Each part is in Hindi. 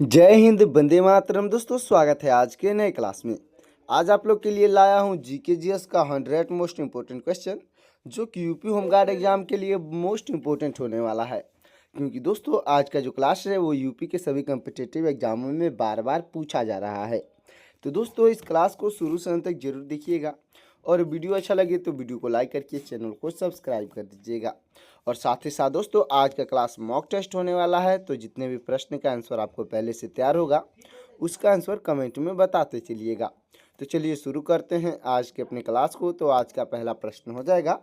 जय हिंद, वंदे मातरम। दोस्तों, स्वागत है आज के नए क्लास में। आज आप लोग के लिए लाया हूं जीके जीएस का 100 मोस्ट इम्पोर्टेंट क्वेश्चन, जो कि यूपी होमगार्ड एग्जाम के लिए मोस्ट इम्पोर्टेंट होने वाला है। क्योंकि दोस्तों, आज का जो क्लास है वो यूपी के सभी कम्पिटिटिव एग्जामों में बार बार पूछा जा रहा है। तो दोस्तों, इस क्लास को शुरू से अंत तक जरूर देखिएगा, और वीडियो अच्छा लगे तो वीडियो को लाइक करके चैनल को सब्सक्राइब कर दीजिएगा। और साथ ही साथ दोस्तों, आज का क्लास मॉक टेस्ट होने वाला है, तो जितने भी प्रश्न का आंसर आपको पहले से तैयार होगा उसका आंसर कमेंट में बताते चलिएगा। तो चलिए शुरू करते हैं आज के अपने क्लास को। तो आज का पहला प्रश्न हो जाएगा,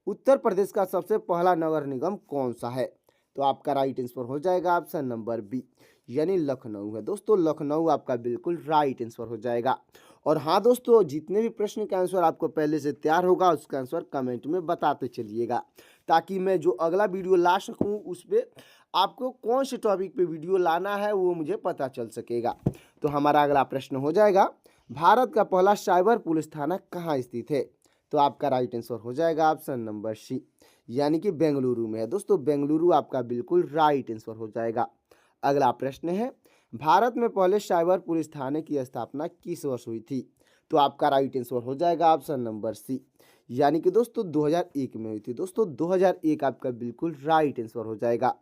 उत्तर प्रदेश का सबसे पहला नगर निगम कौन सा है? तो आपका राइट आंसर हो जाएगा ऑप्शन नंबर बी, यानी लखनऊ है। दोस्तों, लखनऊ आपका बिल्कुल राइट आंसर हो जाएगा। और हाँ दोस्तों, जितने भी प्रश्न का आंसर आपको पहले से तैयार होगा उसका आंसर कमेंट में बताते चलिएगा, ताकि मैं जो अगला वीडियो ला सकूं उस पर आपको कौन से टॉपिक पे वीडियो लाना है वो मुझे पता चल सकेगा। तो हमारा अगला प्रश्न हो जाएगा, भारत का पहला साइबर पुलिस थाना कहाँ स्थित है? तो आपका राइट आंसर हो जाएगा ऑप्शन नंबर सी, यानी कि बेंगलुरु में है। दोस्तों, बेंगलुरु आपका बिल्कुल राइट आंसर हो जाएगा। अगला प्रश्न है, भारत में पहले साइबर पुलिस थाने की स्थापना किस वर्ष हुई थी? तो आपका राइट आंसर हो जाएगा ऑप्शन नंबर सी, यानी कि दोस्तों 2001 में हुई थी। दोस्तों, 2001 आपका बिल्कुल राइट आंसर हो जाएगा।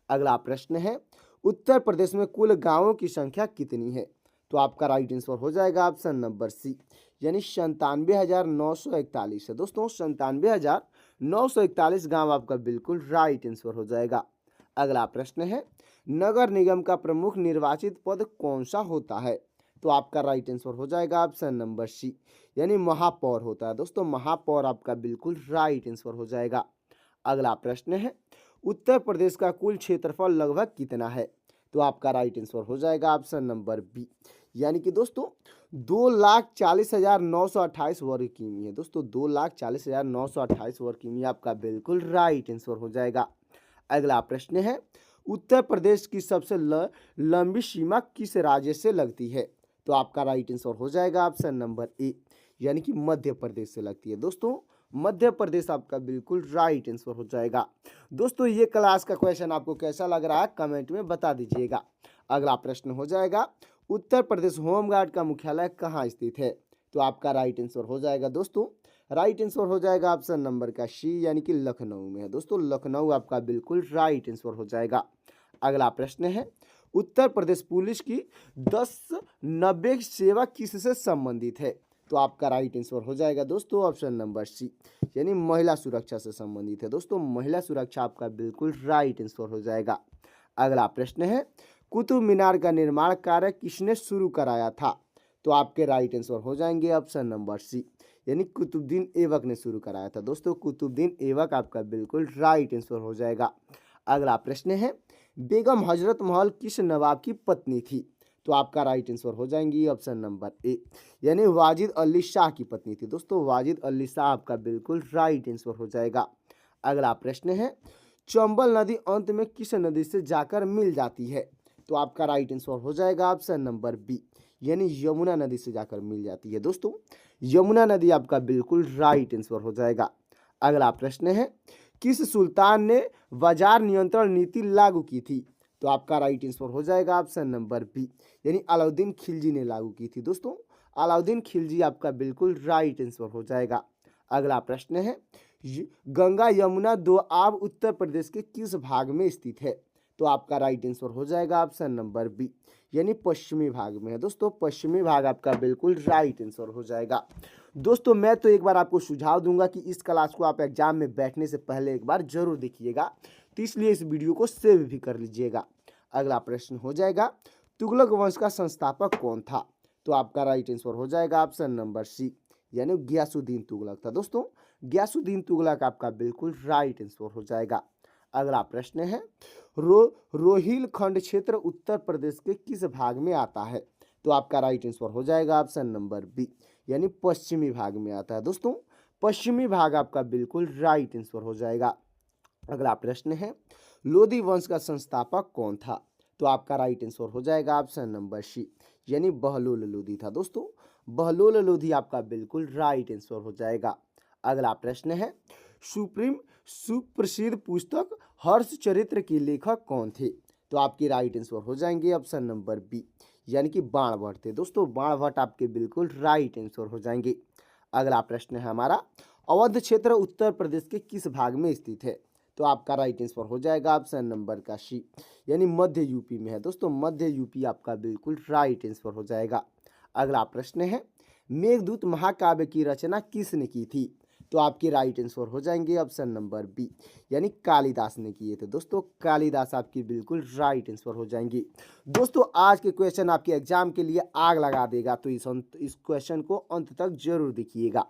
अगला प्रश्न है, उत्तर प्रदेश में कुल गांवों की संख्या कितनी है? तो आपका राइट आंसर हो जाएगा ऑप्शन नंबर सी, यानी 97,941 है। दोस्तों, 97,941 गांव आपका बिल्कुल राइट आंसर हो जाएगा। अगला प्रश्न है, नगर निगम का प्रमुख निर्वाचित पद कौन सा होता है? तो आपका राइट आंसर हो जाएगा ऑप्शन नंबर सी, यानी महापौर होता है। दोस्तों, महापौर आपका बिल्कुल राइट आंसर हो जाएगा। अगला प्रश्न है, उत्तर प्रदेश का कुल क्षेत्रफल लगभग कितना है? तो आपका राइट आंसर हो जाएगा ऑप्शन नंबर बी, यानी कि दोस्तों 2,40,928 वर्ग किमी है। दोस्तों, 2,40,928 वर्ग किमी आपका बिल्कुल राइट आंसर हो जाएगा। अगला प्रश्न है, उत्तर प्रदेश की सबसे लंबी सीमा किस राज्य से लगती है? तो आपका राइट आंसर हो जाएगा ऑप्शन नंबर ए, यानी कि मध्य प्रदेश से लगती है। दोस्तों, मध्य प्रदेश आपका बिल्कुल राइट आंसर हो जाएगा। दोस्तों, ये क्लास का क्वेश्चन आपको कैसा लग रहा है कमेंट में बता दीजिएगा। अगला प्रश्न हो जाएगा, उत्तर प्रदेश होमगार्ड का मुख्यालय कहाँ स्थित है? तो आपका राइट आंसर हो जाएगा दोस्तों, राइट आंसर हो जाएगा ऑप्शन नंबर का सी, यानी कि लखनऊ में है। दोस्तों, लखनऊ आपका बिल्कुल राइट आंसर हो जाएगा। अगला प्रश्न है, उत्तर प्रदेश पुलिस की 1090 सेवा किससे संबंधित है? तो आपका राइट आंसर हो जाएगा दोस्तों ऑप्शन नंबर सी, यानी महिला सुरक्षा से संबंधित है। दोस्तों, महिला सुरक्षा आपका बिल्कुल राइट आंसर हो जाएगा। अगला प्रश्न है, कुतुब मीनार का निर्माण कार्य किसने शुरू कराया था? तो आपके राइट आंसर हो जाएंगे ऑप्शन नंबर सी, यानी कुतुबुद्दीन ऐबक ने शुरू कराया था। दोस्तों, कुतुबुद्दीन ऐबक आपका बिल्कुल राइट आंसर हो जाएगा। अगला प्रश्न है, बेगम हजरत महल किस नवाब की पत्नी थी? तो आपका राइट आंसर हो जाएंगी ऑप्शन नंबर ए, यानी वाजिद अली शाह की पत्नी थी। दोस्तों, वाजिद अली शाह आपका बिल्कुल राइट आंसर हो जाएगा। अगला प्रश्न है, चंबल नदी अंत में किस नदी से जाकर मिल जाती है? तो आपका राइट आंसर हो जाएगा ऑप्शन नंबर बी, यानी यमुना नदी से जाकर मिल जाती है। दोस्तों, यमुना नदी आपका बिल्कुल राइट आंसर हो जाएगा। अगला प्रश्न है, किस सुल्तान ने बाजार नियंत्रण नीति लागू की थी? तो आपका राइट आंसर हो जाएगा ऑप्शन नंबर बी, यानी अलाउद्दीन खिलजी ने लागू की थी। दोस्तों, अलाउद्दीन खिलजी आपका बिल्कुल राइट आंसर हो जाएगा। अगला प्रश्न है, गंगा यमुना दो आब उत्तर प्रदेश के किस भाग में स्थित है? तो आपका राइट आंसर हो जाएगा ऑप्शन नंबर बी, यानी पश्चिमी भाग में है। दोस्तों, पश्चिमी भाग आपका बिल्कुल राइट आंसर हो जाएगा। दोस्तों, मैं तो एक बार आपको सुझाव दूंगा कि इस क्लास को आप एग्जाम में बैठने से पहले एक बार जरूर देखिएगा, तो इसलिए इस वीडियो को सेव भी कर लीजिएगा। अगला प्रश्न हो जाएगा, तुगलक वंश का संस्थापक कौन था? तो आपका राइट आंसर हो जाएगा ऑप्शन नंबर सी, यानी गयासुद्दीन तुगलक था। दोस्तों, गयासुद्दीन तुगलक आपका बिल्कुल राइट आंसर हो जाएगा। अगला प्रश्न है, रोहिलखंड क्षेत्र उत्तर प्रदेश के किस भाग में आता है? तो आपका राइट आंसर हो जाएगा ऑप्शन नंबर बी, यानी पश्चिमी भाग में आता है। दोस्तों, पश्चिमी भाग आपका बिल्कुल राइट आंसर हो जाएगा। अगला प्रश्न है, लोधी वंश का संस्थापक कौन था? तो आपका राइट आंसर हो जाएगा ऑप्शन नंबर सी, यानी बहलोल लोधी था। दोस्तों, बहलोल लोधी आपका बिल्कुल राइट आंसर हो जाएगा। अगला प्रश्न है, सुप्रसिद्ध पुस्तक हर्षचरित्र के लेखक कौन थे? तो तो आपकी राइट आंसर हो जाएंगे ऑप्शन नंबर बी, यानी कि बाणभट्ट थे। दोस्तों बाणभट्ट आपके बिल्कुल राइट आंसर हो जाएंगे। अगला प्रश्न है हमारा, अवध क्षेत्र उत्तर प्रदेश के किस भाग में स्थित है? तो आपका राइट आंसर हो जाएगा ऑप्शन नंबर का सी, यानी मध्य यूपी में है। दोस्तों मध्य यूपी आपका बिल्कुल राइट आंसर हो जाएगा। अगला प्रश्न है, मेघदूत महाकाव्य की रचना किसने की थी? तो आपके राइट आंसर हो जाएंगे ऑप्शन नंबर बी, यानी कालिदास ने किए थे। दोस्तों कालिदास आपकी बिल्कुल राइट आंसर हो जाएंगे। दोस्तों आज के क्वेश्चन आपके एग्जाम के लिए आग लगा देगा, तो इस क्वेश्चन को अंत तक जरूर देखिएगा।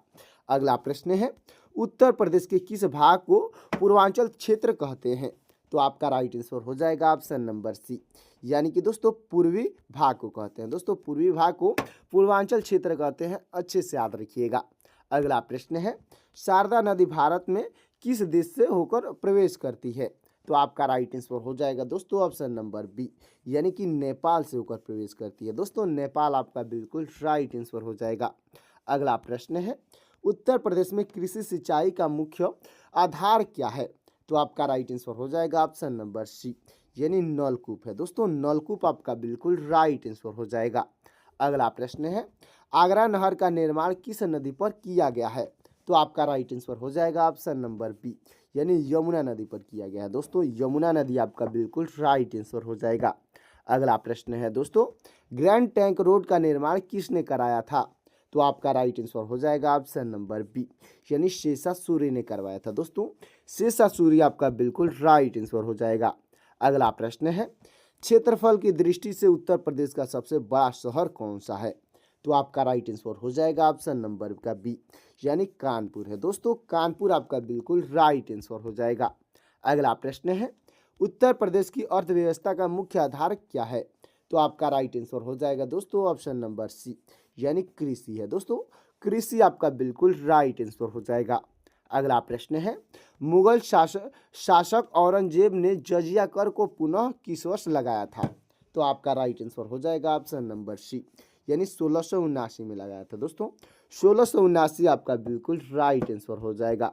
अगला प्रश्न है, उत्तर प्रदेश के किस भाग को पूर्वांचल क्षेत्र कहते हैं? तो आपका राइट आंसर हो जाएगा ऑप्शन नंबर सी, यानी कि दोस्तों पूर्वी भाग को कहते हैं। दोस्तों पूर्वी भाग को पूर्वांचल क्षेत्र कहते हैं, अच्छे से याद रखिएगा। अगला प्रश्न है, शारदा नदी भारत में किस देश से होकर प्रवेश करती है? तो आपका राइट आंसर हो जाएगा दोस्तों ऑप्शन नंबर बी, यानी कि नेपाल से होकर प्रवेश करती है। दोस्तों नेपाल आपका बिल्कुल राइट आंसर हो जाएगा। अगला प्रश्न है, उत्तर प्रदेश में कृषि सिंचाई का मुख्य आधार क्या है? तो आपका राइट आंसर हो जाएगा ऑप्शन नंबर सी, यानी नलकूप है। दोस्तों नलकूप आपका बिल्कुल राइट आंसर हो जाएगा। अगला प्रश्न है, आगरा नहर का निर्माण किस नदी पर किया गया है? तो आपका राइट आंसर हो जाएगा ऑप्शन नंबर बी, यानी यमुना नदी पर किया गया है। दोस्तों यमुना नदी आपका बिल्कुल राइट आंसर हो जाएगा। अगला प्रश्न है दोस्तों, ग्रैंड टैंक रोड का निर्माण किसने कराया था? तो आपका राइट आंसर हो जाएगा ऑप्शन नंबर बी, यानी शेषा सूर्य ने करवाया था। दोस्तों शेषा सूर्य आपका बिल्कुल राइट आंसर हो जाएगा। अगला प्रश्न है, क्षेत्रफल की दृष्टि से उत्तर प्रदेश का सबसे बड़ा शहर कौन सा है? तो आपका राइट आंसर हो जाएगा ऑप्शन नंबर का बी, यानी कानपुर है। दोस्तों कानपुर आपका बिल्कुल राइट आंसर हो जाएगा। अगला प्रश्न है, उत्तर प्रदेश की अर्थव्यवस्था का मुख्य आधार क्या है? तो आपका राइट आंसर हो जाएगा दोस्तों ऑप्शन नंबर सी, यानी कृषि है। दोस्तों कृषि आपका बिल्कुल राइट आंसर हो जाएगा। अगला प्रश्न है, मुगल शासक औरंगजेब ने जजिया कर को पुनः किस वर्ष लगाया था? तो आपका राइट आंसर हो जाएगा ऑप्शन नंबर सी, यानी 1679 में लगाया था। दोस्तों 1679 आपका बिल्कुल राइट आंसर हो जाएगा।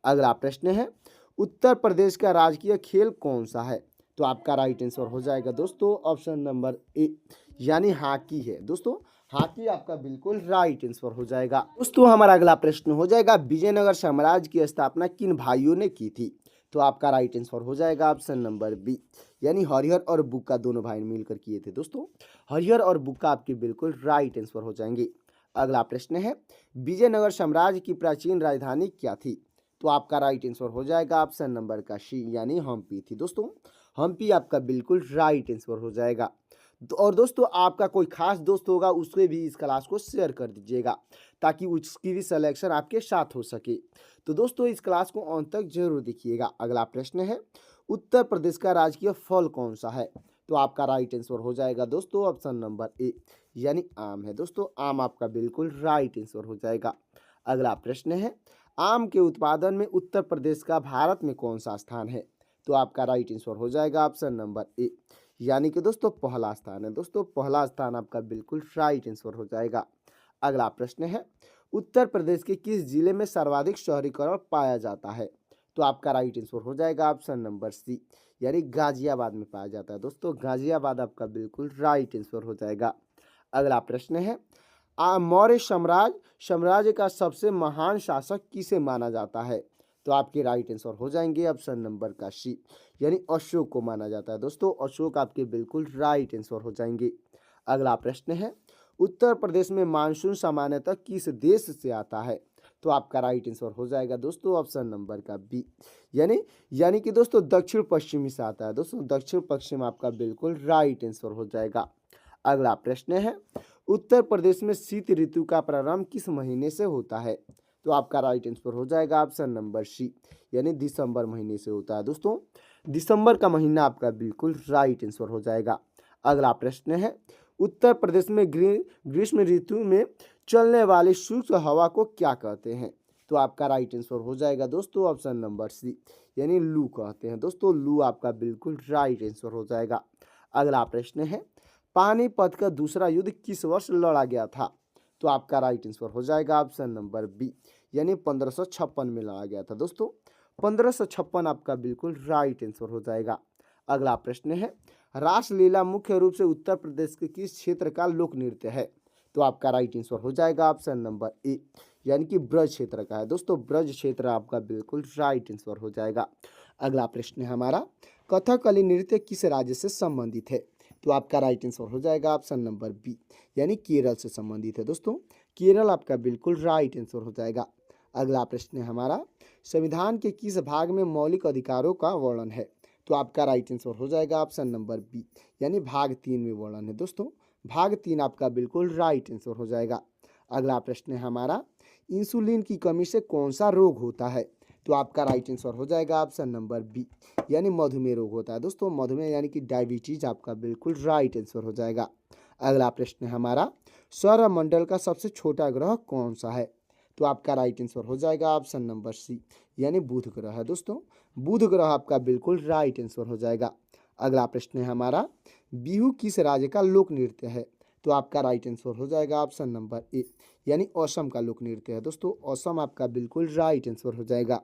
अगला प्रश्न है, उत्तर प्रदेश का राजकीय खेल कौन सा है? तो आपका राइट आंसर हो जाएगा दोस्तों ऑप्शन नंबर ए, यानी हॉकी है। दोस्तों हॉकी आपका बिल्कुल राइट आंसर हो जाएगा। दोस्तों हमारा अगला प्रश्न हो जाएगा, विजयनगर साम्राज्य की स्थापना किन भाइयों ने की थी? तो आपका राइट आंसर हो जाएगा ऑप्शन नंबर बी, यानी हरिहर और बुक्का दोनों भाई मिलकर किए थे। दोस्तों हरिहर और बुक्का आपके बिल्कुल राइट आंसर हो जाएंगे। अगला प्रश्न है, विजयनगर साम्राज्य की प्राचीन राजधानी क्या थी? तो आपका राइट आंसर हो जाएगा ऑप्शन नंबर का सी, यानी हम्पी थी। दोस्तों हम्पी आपका बिल्कुल राइट आंसर हो जाएगा। और दोस्तों आपका कोई खास दोस्त होगा उसके भी इस क्लास को शेयर कर दीजिएगा, ताकि उसकी भी सिलेक्शन आपके साथ हो सके। तो दोस्तों इस क्लास को अंत तक जरूर देखिएगा। अगला प्रश्न है, उत्तर प्रदेश का राजकीय फल कौन सा है? तो आपका राइट आंसर हो जाएगा दोस्तों ऑप्शन नंबर ए, यानी आम है। दोस्तों आम आपका बिल्कुल राइट आंसर हो जाएगा। अगला प्रश्न है, आम के उत्पादन में उत्तर प्रदेश का भारत में कौन सा स्थान है? तो आपका राइट आंसर हो जाएगा ऑप्शन नंबर ए, यानी कि दोस्तों पहला स्थान है। दोस्तों पहला स्थान आपका बिल्कुल राइट आंसर हो जाएगा। अगला प्रश्न है, उत्तर प्रदेश के किस जिले में सर्वाधिक शहरीकरण पाया जाता है? तो आपका राइट आंसर हो जाएगा ऑप्शन नंबर सी, यानी गाजियाबाद में पाया जाता है। दोस्तों गाजियाबाद आपका बिल्कुल राइट आंसर हो जाएगा। अगला प्रश्न है, मौर्य साम्राज्य का सबसे महान शासक किसे माना जाता है? तो आपके राइट आंसर हो जाएंगे ऑप्शन नंबर का सी, यानी अशोक को माना जाता है। दोस्तों अशोक आपके बिल्कुल राइट आंसर हो जाएंगे। अगला प्रश्न है, उत्तर प्रदेश में मानसून सामान्यतः किस देश से आता है? तो आपका राइट आंसर हो जाएगा दोस्तों ऑप्शन नंबर का बी, यानी कि दोस्तों दक्षिण पश्चिमी से आता है। दोस्तों दक्षिण पश्चिम आपका बिल्कुल राइट आंसर हो जाएगा। अगला प्रश्न है, उत्तर प्रदेश में शीत ऋतु का प्रारंभ किस महीने से होता है? तो आपका राइट आंसर हो जाएगा ऑप्शन नंबर सी, यानी दिसंबर महीने से होता है। दोस्तों दिसंबर का महीना आपका बिल्कुल राइट आंसर हो जाएगा। अगला प्रश्न है, उत्तर प्रदेश में ग्रीष्म ऋतु में चलने वाली शुष्क हवा को क्या कहते हैं? तो आपका राइट आंसर हो जाएगा दोस्तों ऑप्शन नंबर सी, यानी लू कहते हैं। दोस्तों लू आपका बिल्कुल राइट आंसर हो जाएगा। अगला प्रश्न है, पानीपत का दूसरा युद्ध किस वर्ष लड़ा गया था? तो आपका राइट आंसर हो जाएगा ऑप्शन नंबर बी, यानी 1556 में लड़ा गया था। दोस्तों 1556 आपका बिल्कुल राइट आंसर हो जाएगा। अगला प्रश्न है, रासलीला मुख्य रूप से उत्तर प्रदेश के किस क्षेत्र का लोक नृत्य है? तो आपका राइट आंसर हो जाएगा ऑप्शन नंबर ए, यानी कि ब्रज क्षेत्र का है। दोस्तों ब्रज क्षेत्र आपका बिल्कुल राइट आंसर हो जाएगा। अगला प्रश्न है हमारा, कथकली नृत्य किस राज्य से संबंधित है? तो आपका राइट आंसर हो जाएगा ऑप्शन नंबर बी, यानी केरल से संबंधित है। दोस्तों केरल आपका बिल्कुल राइट आंसर हो जाएगा। अगला प्रश्न है हमारा, संविधान के किस भाग में मौलिक अधिकारों का वर्णन है? तो आपका राइट आंसर हो जाएगा ऑप्शन नंबर बी, यानी भाग 3 में वर्णन है। दोस्तों भाग 3 आपका बिल्कुल राइट आंसर हो जाएगा। अगला प्रश्न है हमारा, इंसुलिन की कमी से कौन सा रोग होता है? तो आपका राइट आंसर हो जाएगा ऑप्शन नंबर बी, यानी मधुमेह रोग होता है। दोस्तों मधुमेह यानी कि डायबिटीज आपका बिल्कुल राइट आंसर हो जाएगा। अगला प्रश्न है हमारा, सौरमंडल का सबसे छोटा ग्रह कौन सा है? तो आपका राइट आंसर हो जाएगा ऑप्शन नंबर सी, यानी बुध ग्रह है। दोस्तों बुध ग्रह आपका बिल्कुल राइट आंसर हो जाएगा। अगला प्रश्न है हमारा, बिहू किस राज्य का लोक नृत्य है? तो आपका राइट आंसर हो जाएगा ऑप्शन नंबर ए, यानी असम का लोक नृत्य है। दोस्तों असम आपका बिल्कुल राइट आंसर हो जाएगा।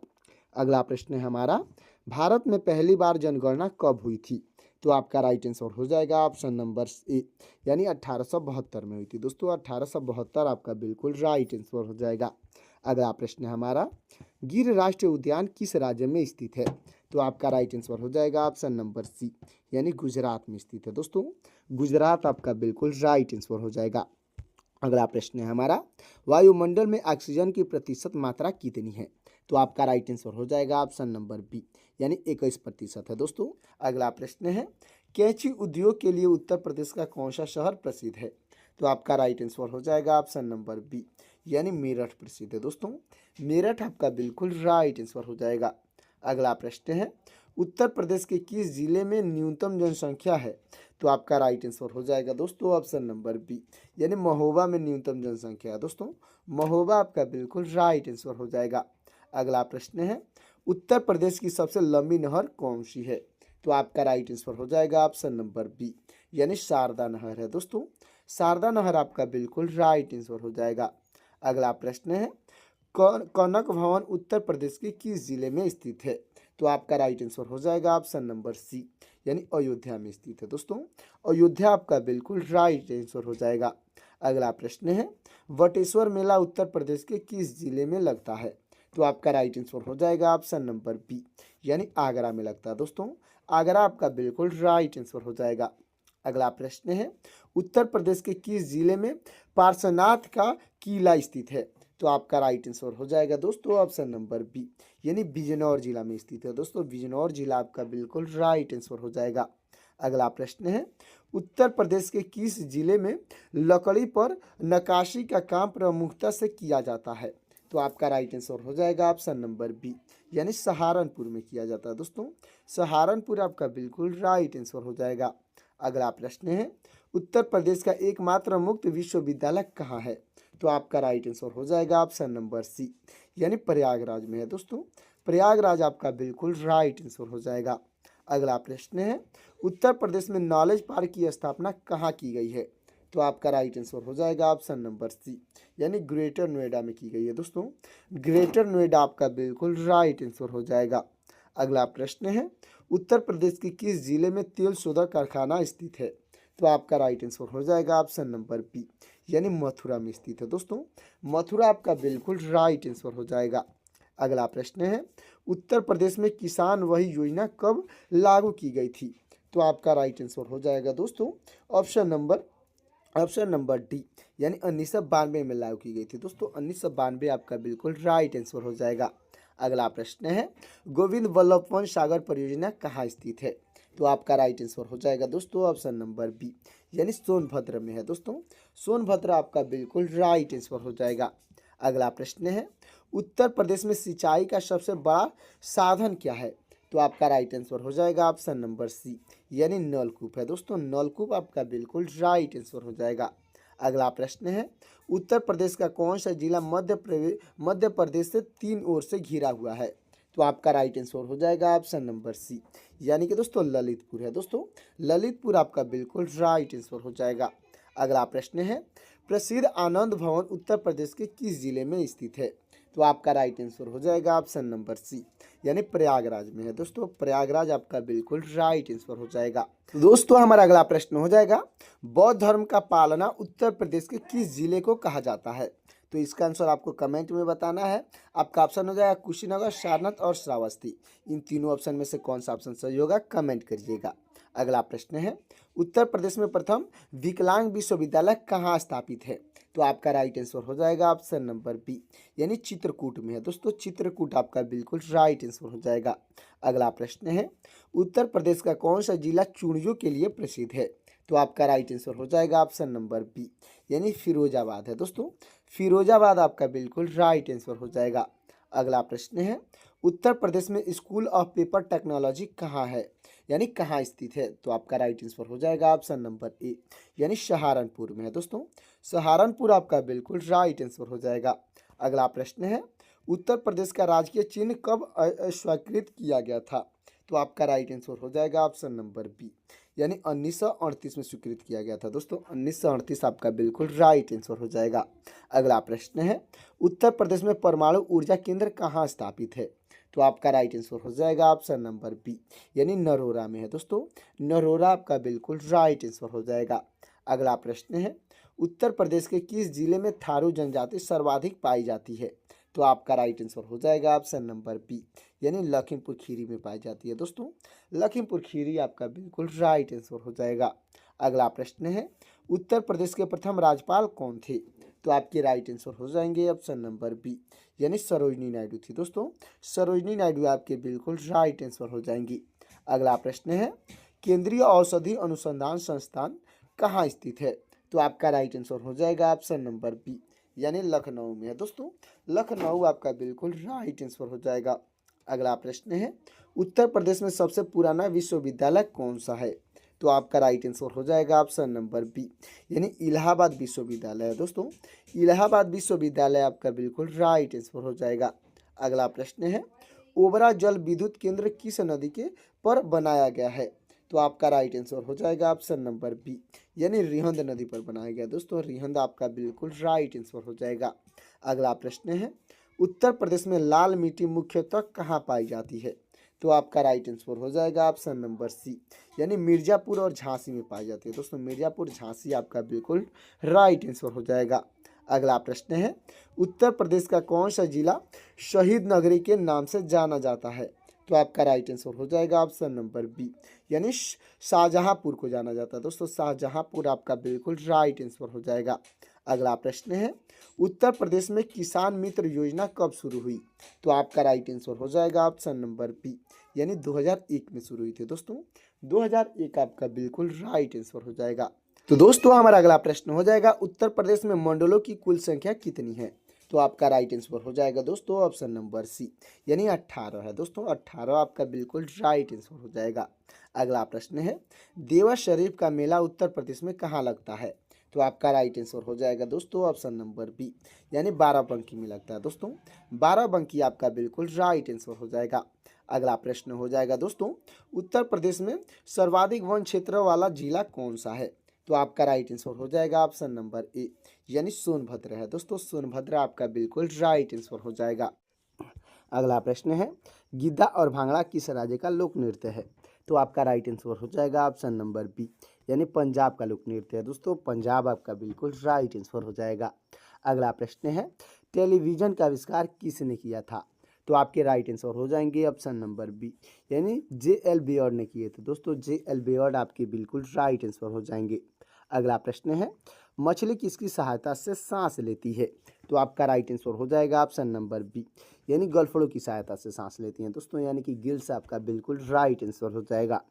अगला प्रश्न है हमारा, भारत में पहली बार जनगणना कब हुई थी? तो आपका राइट आंसर हो जाएगा ऑप्शन नंबर ए, यानी 1872 में हुई थी। दोस्तों 1872 आपका बिल्कुल राइट आंसर हो जाएगा। अगला प्रश्न है हमारा, गिर राष्ट्रीय उद्यान किस राज्य में स्थित है? तो आपका राइट आंसर हो जाएगा ऑप्शन नंबर सी, यानी गुजरात में स्थित है। दोस्तों गुजरात आपका बिल्कुल राइट आंसर हो जाएगा। अगला प्रश्न है हमारा, वायुमंडल में ऑक्सीजन की प्रतिशत मात्रा कितनी है? तो आपका राइट आंसर हो जाएगा ऑप्शन नंबर बी, यानी 21% है। दोस्तों अगला प्रश्न है, कैंची उद्योग के लिए उत्तर प्रदेश का कौन सा शहर प्रसिद्ध है? तो आपका राइट आंसर हो जाएगा ऑप्शन नंबर बी, यानी मेरठ प्रसिद्ध है। दोस्तों मेरठ आपका बिल्कुल राइट आंसर हो जाएगा। अगला प्रश्न है, उत्तर प्रदेश के किस जिले में न्यूनतम जनसंख्या है? तो आपका राइट आंसर हो जाएगा दोस्तों ऑप्शन नंबर बी, यानी महोबा में न्यूनतम जनसंख्या है। दोस्तों महोबा आपका बिल्कुल राइट आंसर हो जाएगा। अगला प्रश्न है, उत्तर प्रदेश की सबसे लंबी नहर कौन सी है? तो आपका राइट आंसर हो जाएगा ऑप्शन नंबर बी, यानी शारदा नहर है। दोस्तों शारदा नहर आपका बिल्कुल राइट आंसर हो जाएगा। अगला प्रश्न है, कनक भवन उत्तर प्रदेश के किस जिले में स्थित है? तो आपका राइट आंसर हो जाएगा ऑप्शन नंबर सी, यानी अयोध्या में स्थित है। दोस्तों अयोध्या आपका बिल्कुल राइट आंसर हो जाएगा। अगला प्रश्न है, वटेश्वर मेला उत्तर प्रदेश के किस जिले में लगता है? तो आपका राइट आंसर हो जाएगा ऑप्शन नंबर बी, यानी आगरा में लगता है। दोस्तों आगरा आपका बिल्कुल राइट आंसर हो जाएगा। अगला प्रश्न है, उत्तर प्रदेश के किस जिले में पार्श्वनाथ का किला स्थित है? तो आपका राइट आंसर हो जाएगा दोस्तों ऑप्शन नंबर बी, यानी बिजनौर जिला में स्थित है। दोस्तों बिजनौर जिला आपका बिल्कुल राइट आंसर हो जाएगा। अगला प्रश्न है, उत्तर प्रदेश के किस जिले में लकड़ी पर नक्काशी का काम प्रमुखता से किया जाता है? तो आपका राइट आंसर हो जाएगा ऑप्शन नंबर बी, यानी सहारनपुर में किया जाता है। दोस्तों सहारनपुर आपका बिल्कुल राइट आंसर हो जाएगा। अगला प्रश्न है, उत्तर प्रदेश का एकमात्र मुक्त विश्वविद्यालय कहाँ है? तो आपका राइट आंसर हो जाएगा ऑप्शन नंबर सी, यानी प्रयागराज में है। दोस्तों प्रयागराज आपका बिल्कुल राइट आंसर हो जाएगा। अगला प्रश्न है, उत्तर प्रदेश में नॉलेज पार्क की स्थापना कहाँ की गई है? तो आपका राइट आंसर हो जाएगा ऑप्शन नंबर सी, यानी ग्रेटर नोएडा में की गई है। दोस्तों ग्रेटर नोएडा आपका बिल्कुल राइट आंसर हो जाएगा। अगला प्रश्न है, उत्तर प्रदेश के किस जिले में तेल शोधक कारखाना स्थित है? तो आपका राइट आंसर हो जाएगा ऑप्शन नंबर बी, यानी मथुरा में स्थित है। दोस्तों मथुरा आपका बिल्कुल राइट आंसर हो जाएगा। अगला प्रश्न है, उत्तर प्रदेश में किसान वही योजना कब लागू की गई थी? तो आपका राइट आंसर हो जाएगा दोस्तों ऑप्शन नंबर डी, यानी 1992 में लागू की गई थी। दोस्तों 1992 आपका बिल्कुल राइट आंसर हो जाएगा। अगला प्रश्न है, गोविंद वल्लभ पंत सागर परियोजना कहाँ स्थित है? तो आपका राइट आंसर हो जाएगा दोस्तों ऑप्शन नंबर बी, यानी सोनभद्र में है। दोस्तों सोनभद्र आपका बिल्कुल राइट आंसर हो जाएगा। अगला प्रश्न है, उत्तर प्रदेश में सिंचाई का सबसे बड़ा साधन क्या है? तो आपका राइट आंसर हो जाएगा ऑप्शन नंबर सी, यानी नलकूप है। दोस्तों नलकूप आपका बिल्कुल राइट आंसर हो जाएगा। अगला प्रश्न है, उत्तर प्रदेश का कौन सा जिला मध्य प्रदेश से 3 ओर से घिरा हुआ है? तो आपका राइट आंसर हो जाएगा ऑप्शन नंबर सी, यानी कि दोस्तों ललितपुर है। दोस्तों ललितपुर आपका बिल्कुल राइट आंसर हो जाएगा। अगला प्रश्न है, प्रसिद्ध आनंद भवन उत्तर प्रदेश के किस जिले में स्थित है? तो आपका राइट आंसर हो जाएगा ऑप्शन नंबर सी, यानी प्रयागराज में है दोस्तों। प्रयागराज आपका बिल्कुल राइट आंसर हो जाएगा। तो दोस्तों हमारा अगला प्रश्न हो जाएगा, बौद्ध धर्म का पालना उत्तर प्रदेश के किस जिले को कहा जाता है? तो इसका आंसर आपको कमेंट में बताना है। आपका ऑप्शन हो जाएगा कुशीनगर, सारनाथ और श्रावस्ती। इन तीनों ऑप्शन में से कौन सा ऑप्शन सही होगा कमेंट करिएगा। अगला प्रश्न है, उत्तर प्रदेश में प्रथम विकलांग विश्वविद्यालय कहाँ स्थापित है? तो आपका राइट आंसर हो जाएगा ऑप्शन नंबर बी, यानी चित्रकूट में है दोस्तों। चित्रकूट आपका बिल्कुल राइट आंसर हो जाएगा। अगला प्रश्न है, उत्तर प्रदेश का कौन सा जिला चूड़ियों के लिए प्रसिद्ध है? तो आपका राइट आंसर हो जाएगा ऑप्शन नंबर बी, यानी फिरोजाबाद है दोस्तों। फिरोजाबाद आपका बिल्कुल राइट आंसर हो जाएगा। अगला प्रश्न है, उत्तर प्रदेश में स्कूल ऑफ पेपर टेक्नोलॉजी कहाँ है, यानी कहाँ स्थित है? तो आपका राइट आंसर हो जाएगा ऑप्शन नंबर ए, यानी सहारनपुर में है दोस्तों। सहारनपुर आपका बिल्कुल राइट आंसर हो जाएगा। अगला प्रश्न है, उत्तर प्रदेश का राजकीय चिन्ह कब स्वीकृत किया गया था? तो आपका राइट आंसर हो जाएगा ऑप्शन नंबर बी, यानी 1938 में स्वीकृत किया गया था दोस्तों। 1938 आपका बिल्कुल राइट आंसर हो जाएगा। अगला प्रश्न है, उत्तर प्रदेश में परमाणु ऊर्जा केंद्र कहाँ स्थापित है? तो आपका राइट आंसर हो जाएगा ऑप्शन नंबर बी, यानी नरोरा में है दोस्तों। नरोरा आपका बिल्कुल राइट आंसर हो जाएगा। अगला प्रश्न है, उत्तर प्रदेश के किस जिले में थारू जनजाति सर्वाधिक पाई जाती है? तो आपका राइट आंसर हो जाएगा ऑप्शन नंबर बी, यानी लखीमपुर खीरी में पाई जाती है दोस्तों। लखीमपुर खीरी आपका बिल्कुल राइट आंसर हो जाएगा। अगला प्रश्न है, उत्तर प्रदेश के प्रथम राज्यपाल कौन थे? तो आपके राइट आंसर हो जाएंगे ऑप्शन नंबर बी, यानी सरोजनी नायडू थी दोस्तों। सरोजनी नायडू आपके बिल्कुल राइट आंसर हो जाएंगी। अगला प्रश्न है, केंद्रीय औषधि अनुसंधान संस्थान कहाँ स्थित है? तो आपका राइट आंसर हो जाएगा ऑप्शन नंबर बी, यानी लखनऊ में है दोस्तों। लखनऊ आपका बिल्कुल राइट आंसर हो जाएगा। अगला प्रश्न है, उत्तर प्रदेश में सबसे पुराना विश्वविद्यालय कौन सा है? तो आपका राइट आंसर हो जाएगा ऑप्शन नंबर बी, यानी इलाहाबाद विश्वविद्यालय है दोस्तों। इलाहाबाद विश्वविद्यालय आपका बिल्कुल राइट आंसर हो जाएगा। अगला प्रश्न है, ओबरा जल विद्युत केंद्र किस नदी के पर बनाया गया है? तो आपका राइट आंसर हो जाएगा ऑप्शन नंबर बी, यानी रिहंद नदी पर बनाया गया दोस्तों। रिहंद आपका बिल्कुल राइट आंसर हो जाएगा। अगला प्रश्न है, उत्तर प्रदेश में लाल मिट्टी मुख्यतः कहाँ पाई जाती है? तो आपका राइट आंसर हो जाएगा ऑप्शन नंबर सी, यानी मिर्जापुर और झांसी में पाई जाती है दोस्तों। मिर्जापुर झांसी आपका बिल्कुल राइट आंसर हो जाएगा। अगला प्रश्न है, उत्तर प्रदेश का कौन सा जिला शहीद नगरी के नाम से जाना जाता है? तो आपका राइट आंसर हो जाएगा ऑप्शन नंबर बी, यानी शाहजहांपुर को जाना जाता है दोस्तों। शाहजहांपुर आपका बिल्कुल राइट आंसर हो जाएगा। अगला प्रश्न है, उत्तर प्रदेश में किसान मित्र योजना कब शुरू हुई? तो आपका राइट आंसर हो जाएगा ऑप्शन नंबर बी, यानी 2001 में शुरू हुई थी दोस्तों। 2001 आपका बिल्कुल राइट आंसर हो जाएगा। तो दोस्तों हमारा अगला प्रश्न हो जाएगा, उत्तर प्रदेश में मंडलों की कुल संख्या कितनी है? तो आपका राइट आंसर हो जाएगा दोस्तों ऑप्शन नंबर सी, यानी 18 है दोस्तों। 18 आपका बिल्कुल राइट आंसर हो जाएगा। अगला प्रश्न है, देवा शरीफ का मेला उत्तर प्रदेश में कहाँ लगता है? तो आपका राइट आंसर हो जाएगा दोस्तों ऑप्शन नंबर बी, यानी बाराबंकी में लगता है दोस्तों। बाराबंकी आपका बिल्कुल राइट आंसर हो जाएगा। अगला प्रश्न हो जाएगा दोस्तों, उत्तर प्रदेश में सर्वाधिक वन क्षेत्र वाला जिला कौन सा है? तो आपका राइट आंसर हो जाएगा ऑप्शन नंबर ए, यानी सोनभद्र है दोस्तों। सोनभद्र आपका बिल्कुल राइट आंसर हो जाएगा। अगला प्रश्न है, गिद्धा और भांगड़ा किस राज्य का लोक नृत्य है? तो आपका राइट आंसर हो जाएगा ऑप्शन नंबर बी, यानी पंजाब का लोक नृत्य है दोस्तों। पंजाब आपका बिल्कुल राइट आंसर हो जाएगा। अगला प्रश्न है, टेलीविजन का आविष्कार किसने किया था? तो आपके राइट आंसर हो जाएंगे ऑप्शन नंबर बी, यानी J.L. बेयर्ड ने किए थे दोस्तों। J.L. बेयर्ड आपके बिल्कुल राइट आंसर हो जाएंगे। अगला प्रश्न है, मछली किसकी सहायता से सांस लेती है? तो आपका राइट आंसर हो जाएगा ऑप्शन नंबर बी, यानी गलफड़ों की सहायता से सांस लेती हैं दोस्तों, यानी कि गिल्स आपका बिल्कुल राइट आंसर हो जाएगा।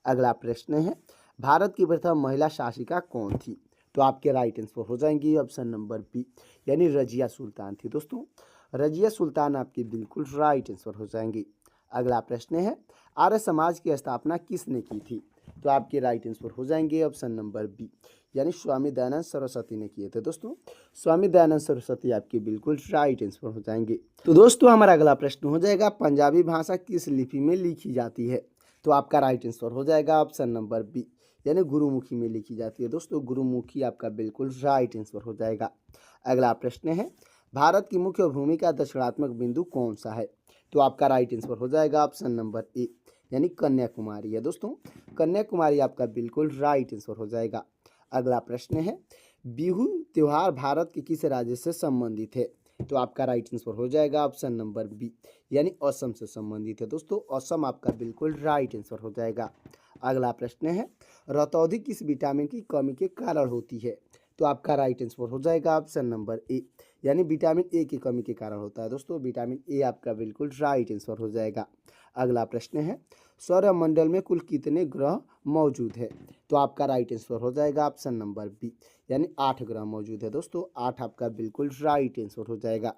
अगला प्रश्न है, भारत की प्रथम महिला शासिका कौन थी? तो आपके राइट आंसर हो जाएंगी ऑप्शन नंबर बी, यानी रजिया सुल्तान थी दोस्तों। रजिया सुल्तान आपकी बिल्कुल राइट आंसर हो जाएंगी। अगला प्रश्न है, आर्य समाज की स्थापना किसने की थी? तो आपके राइट आंसर हो जाएंगे ऑप्शन नंबर बी, यानी स्वामी दयानंद सरस्वती ने किए थे दोस्तों। स्वामी दयानंद सरस्वती आपके बिल्कुल राइट आंसर हो जाएंगे। तो दोस्तों हमारा अगला प्रश्न हो जाएगा, पंजाबी भाषा किस लिपि में लिखी जाती है? तो आपका राइट आंसर हो जाएगा ऑप्शन नंबर बी, यानी गुरुमुखी में लिखी जाती है दोस्तों। गुरुमुखी आपका बिल्कुल राइट आंसर हो जाएगा। अगला प्रश्न है, भारत की मुख्य भूमि का दक्षिणात्मक बिंदु कौन सा है? तो आपका राइट आंसर हो जाएगा ऑप्शन नंबर ए, यानी कन्याकुमारी है दोस्तों। कन्याकुमारी आपका बिल्कुल राइट आंसर हो जाएगा। अगला प्रश्न है, बिहू त्योहार भारत के किस राज्य से संबंधित है? तो आपका राइट आंसर हो जाएगा ऑप्शन नंबर बी, यानी असम से संबंधित है दोस्तों। असम आपका बिल्कुल राइट आंसर हो जाएगा। अगला प्रश्न है, रतौंधी किस विटामिन की कमी के कारण होती है? तो आपका राइट आंसर हो जाएगा ऑप्शन नंबर ए, यानी विटामिन ए की कमी के कारण होता है दोस्तों। विटामिन ए आपका बिल्कुल राइट आंसर हो जाएगा। अगला प्रश्न है, सौरमंडल में कुल कितने ग्रह मौजूद है? तो आपका राइट आंसर हो जाएगा ऑप्शन नंबर बी, यानी 8 ग्रह मौजूद है दोस्तों। 8 आपका बिल्कुल राइट आंसर हो जाएगा।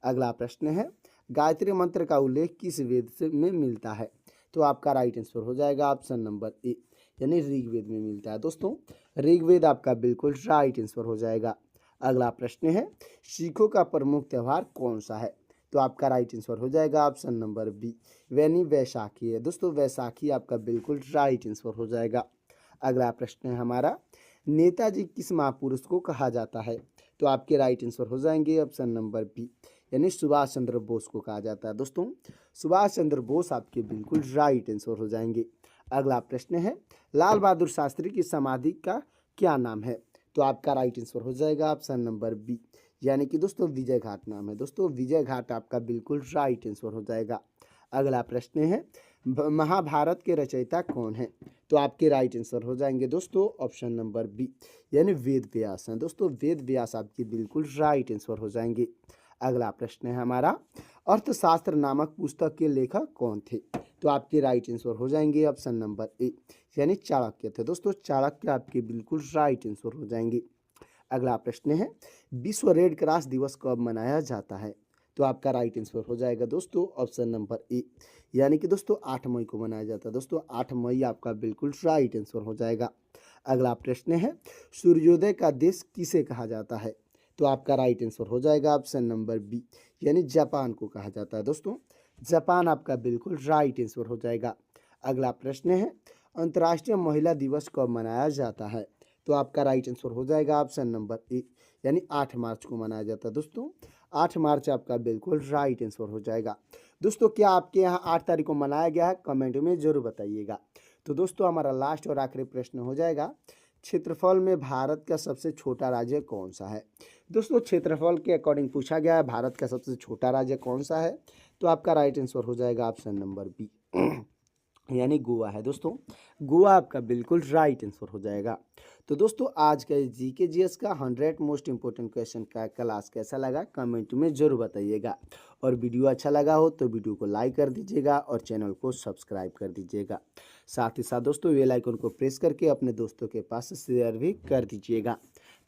अगला प्रश्न है, गायत्री मंत्र का उल्लेख किस वेद में मिलता है? तो आपका राइट आंसर हो जाएगा ऑप्शन नंबर ए, यानी ऋग्वेद में मिलता है दोस्तों। ऋग्वेद आपका बिल्कुल राइट आंसर हो जाएगा। अगला प्रश्न है, सिखों का प्रमुख त्यौहार कौन सा है? तो आपका राइट आंसर हो जाएगा ऑप्शन नंबर बी, यानी वैसाखी है दोस्तों। वैसाखी आपका बिल्कुल राइट आंसर हो जाएगा। अगला प्रश्न है हमारा, नेताजी किस महापुरुष को कहा जाता है? तो आपके राइट आंसर हो जाएंगे ऑप्शन नंबर बी, यानी सुभाष चंद्र बोस को कहा जाता है दोस्तों। सुभाष चंद्र बोस आपके बिल्कुल राइट आंसर हो जाएंगे। अगला प्रश्न है, लाल बहादुर शास्त्री की समाधि का क्या नाम है? तो आपका राइट आंसर हो जाएगा ऑप्शन नंबर बी, यानी कि दोस्तों विजय घाट नाम है दोस्तों। विजय घाट आपका बिल्कुल राइट आंसर हो जाएगा। अगला प्रश्न है, महाभारत के रचयिता कौन है? तो आपके राइट आंसर हो जाएंगे दोस्तों ऑप्शन नंबर बी, यानी वेद व्यास हैं दोस्तों। वेद व्यास आपके बिल्कुल राइट आंसर हो जाएंगे। अगला प्रश्न है हमारा, अर्थशास्त्र नामक पुस्तक के लेखक कौन थे? तो आपके राइट आंसर हो जाएंगे ऑप्शन नंबर ए, यानी चाणक्य थे दोस्तों। चाणक्य आपके बिल्कुल राइट आंसर हो जाएंगे। अगला प्रश्न है, विश्व रेड क्रॉस दिवस कब मनाया जाता है? तो आपका राइट आंसर हो जाएगा दोस्तों ऑप्शन नंबर ए, यानी कि दोस्तों 8 मई को मनाया जाता है दोस्तों। 8 मई आपका बिल्कुल राइट आंसर हो जाएगा। अगला प्रश्न है, सूर्योदय का देश किसे कहा जाता है? तो आपका राइट आंसर हो जाएगा ऑप्शन नंबर बी, यानी जापान को कहा जाता है दोस्तों। जापान आपका बिल्कुल राइट आंसर हो जाएगा। अगला प्रश्न है, अंतर्राष्ट्रीय महिला दिवस कब मनाया जाता है? तो आपका राइट आंसर हो जाएगा ऑप्शन नंबर ए, यानी 8 मार्च को मनाया जाता है दोस्तों। 8 मार्च आपका बिल्कुल राइट आंसर हो जाएगा। दोस्तों क्या आपके यहाँ 8 तारीख को मनाया गया है? कमेंट में जरूर बताइएगा। तो दोस्तों हमारा लास्ट और आखिरी प्रश्न हो जाएगा, क्षेत्रफल में भारत का सबसे छोटा राज्य कौन सा है? दोस्तों क्षेत्रफल के अकॉर्डिंग पूछा गया है भारत का सबसे छोटा राज्य कौन सा है? तो आपका राइट आंसर हो जाएगा ऑप्शन नंबर बी, यानी गोवा है दोस्तों। गोवा आपका बिल्कुल राइट आंसर हो जाएगा। तो दोस्तों आज का जीके जीएस का 100 मोस्ट इंपोर्टेंट क्वेश्चन का क्लास कैसा लगा कमेंट में जरूर बताइएगा। और वीडियो अच्छा लगा हो तो वीडियो को लाइक कर दीजिएगा और चैनल को सब्सक्राइब कर दीजिएगा। साथ ही साथ दोस्तों बेल आइकन को प्रेस करके अपने दोस्तों के पास शेयर भी कर दीजिएगा,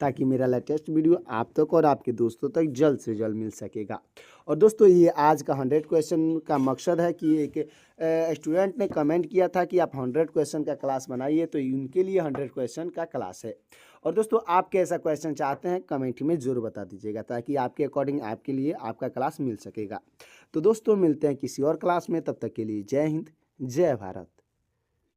ताकि मेरा लेटेस्ट वीडियो आप तक और आपके दोस्तों तक जल्द से जल्द मिल सकेगा। और दोस्तों ये आज का 100 क्वेश्चन का मकसद है कि एक स्टूडेंट ने कमेंट किया था कि आप 100 क्वेश्चन का क्लास बनाइए, तो उनके लिए 100 क्वेश्चन का क्लास है। और दोस्तों आप कैसा क्वेश्चन चाहते हैं कमेंट में ज़रूर बता दीजिएगा, ताकि आपके अकॉर्डिंग आपके लिए आपका क्लास मिल सकेगा। तो दोस्तों मिलते हैं किसी और क्लास में, तब तक के लिए जय हिंद जय भारत।